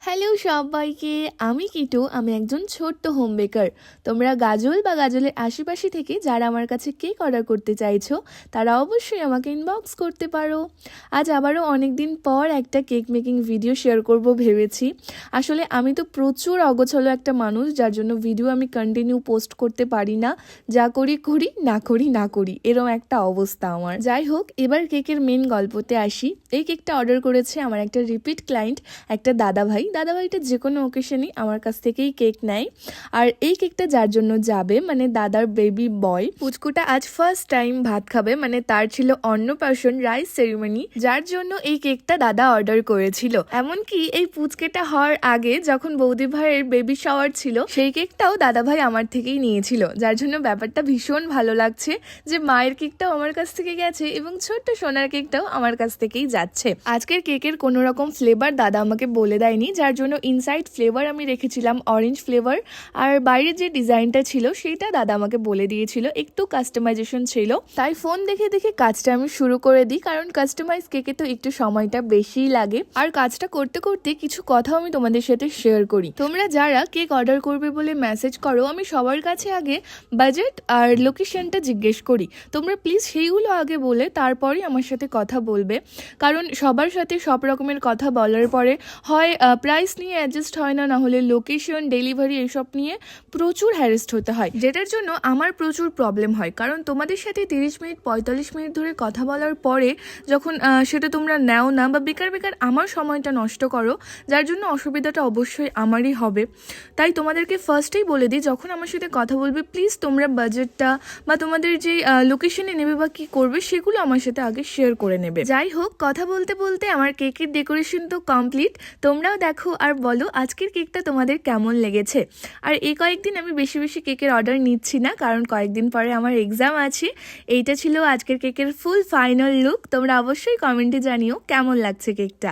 Hello সবাইকে, আমি কিটু। আমি একজন ছোট্ট হোম বেকার। তোমরা গাজল বা গাজলের আশেপাশে থেকে যারা আমার কাছে কেক অর্ডার করতে চাইছো তারা অবশ্যই আমাকে ইনবক্স করতে পারো। আজ আবারও অনেক দিন পর একটা কেক মেকিং ভিডিও শেয়ার করব ভেবেছি। আসলে আমি তো প্রচুর অগোছালো একটা মানুষ, যার জন্য ভিডিও আমি কন্টিনিউ পোস্ট করতে পারি না। যা করি করি, না করি না করি, এরকম একটা অবস্থা আমার। যাই হোক, এবার কেকের মেন গল্পতে আসি। এই কেকটা অর্ডার করেছে আমার একটা রিপিট ক্লায়েন্ট, একটা দাদাভাইটা যে কোনো ওকেশনই আমার কাছ থেকেই কেক নেয়। আর এই কেকটা যার জন্য যাবে, মানে দাদার বেবি বয় পুচকুটা আজ ফার্স্ট টাইম ভাত খাবে, মানে তার ছিল অন্নপ্রাশন রাইস সেরিমনি, যার জন্য এই কেকটা দাদা অর্ডার করেছিল। এমনকি এই পুচকেটা হওয়ার আগে যখন বৌদি ভাইয়ের বেবি শাওয়ার ছিল, সেই কেকটাও দাদাভাই আমার থেকেই নিয়েছিল, যার জন্য ব্যাপারটা ভীষণ ভালো লাগছে যে মায়ের কেকটাও আমার কাছ থেকে গেছে এবং ছোট্ট সোনার কেকটাও আমার কাছ থেকেই যাচ্ছে। আজকের কেকের কোনো রকম ফ্লেভার দাদা আমাকে বলে দেয়নি, যার জন্য ইনসাইড ফ্লেভার আমি রেখেছিলাম অরেঞ্জ ফ্লেভার, আর বাইরের যে ডিজাইনটা ছিল সেইটা দাদা আমাকে বলে দিয়েছিল একটু কাস্টমাইজেশন ছিল। তাই ফোন দেখে দেখে কাজটা আমি শুরু করে দিই, কারণ কাস্টমাইজ কেকে তো একটু সময়টা বেশিই লাগে। আর কাজটা করতে করতে কিছু কথাও আমি তোমাদের সাথে শেয়ার করি। তোমরা যারা কেক অর্ডার করবে বলে মেসেজ করো, আমি সবার কাছে আগে বাজেট আর লোকেশনটা জিজ্ঞেস করি। তোমরা প্লিজ সেইগুলো আগে বলে তারপরেই আমার সাথে কথা বলবে, কারণ সবার সাথে সব রকমের কথা বলার পরে হয় প্রাইস নিয়ে অ্যাডজাস্ট হয় না, হলে লোকেশন, ডেলিভারি এসব নিয়ে প্রচুর হ্যারেস্ট হতে হয়, যেটার জন্য আমার প্রচুর প্রবলেম হয়। কারণ তোমাদের সাথে 30 মিনিট 45 মিনিট ধরে কথা বলার পরে যখন সেটা তোমরা নেও না বা বেকার বেকার আমার সময়টা নষ্ট করো, যার জন্য অসুবিধাটা অবশ্যই আমারই হবে। তাই তোমাদেরকে ফার্স্টেই বলে দিই, যখন আমার সাথে কথা বলবে প্লিজ তোমরা বাজেটটা বা তোমাদের যে লোকেশনে নেবে বা কি করবে সেগুলো আমার সাথে আগে শেয়ার করে নেবে। যাই হোক, কথা বলতে বলতে আমার কেকের ডেকোরেশন তো কমপ্লিট। তোমরাও দেখো আর বলো আজকের কেকটা তোমাদের কেমন লেগেছে। আর এই কয়েকদিন আমি বেশি বেশি কেকের অর্ডার নিচ্ছি না, কারণ কয়েকদিন পরে আমার এক্সাম আছে। এইটা ছিল আজকের কেকের ফুল ফাইনাল লুক। তোমরা অবশ্যই কমেন্টে জানিও কেমন লাগছে কেকটা।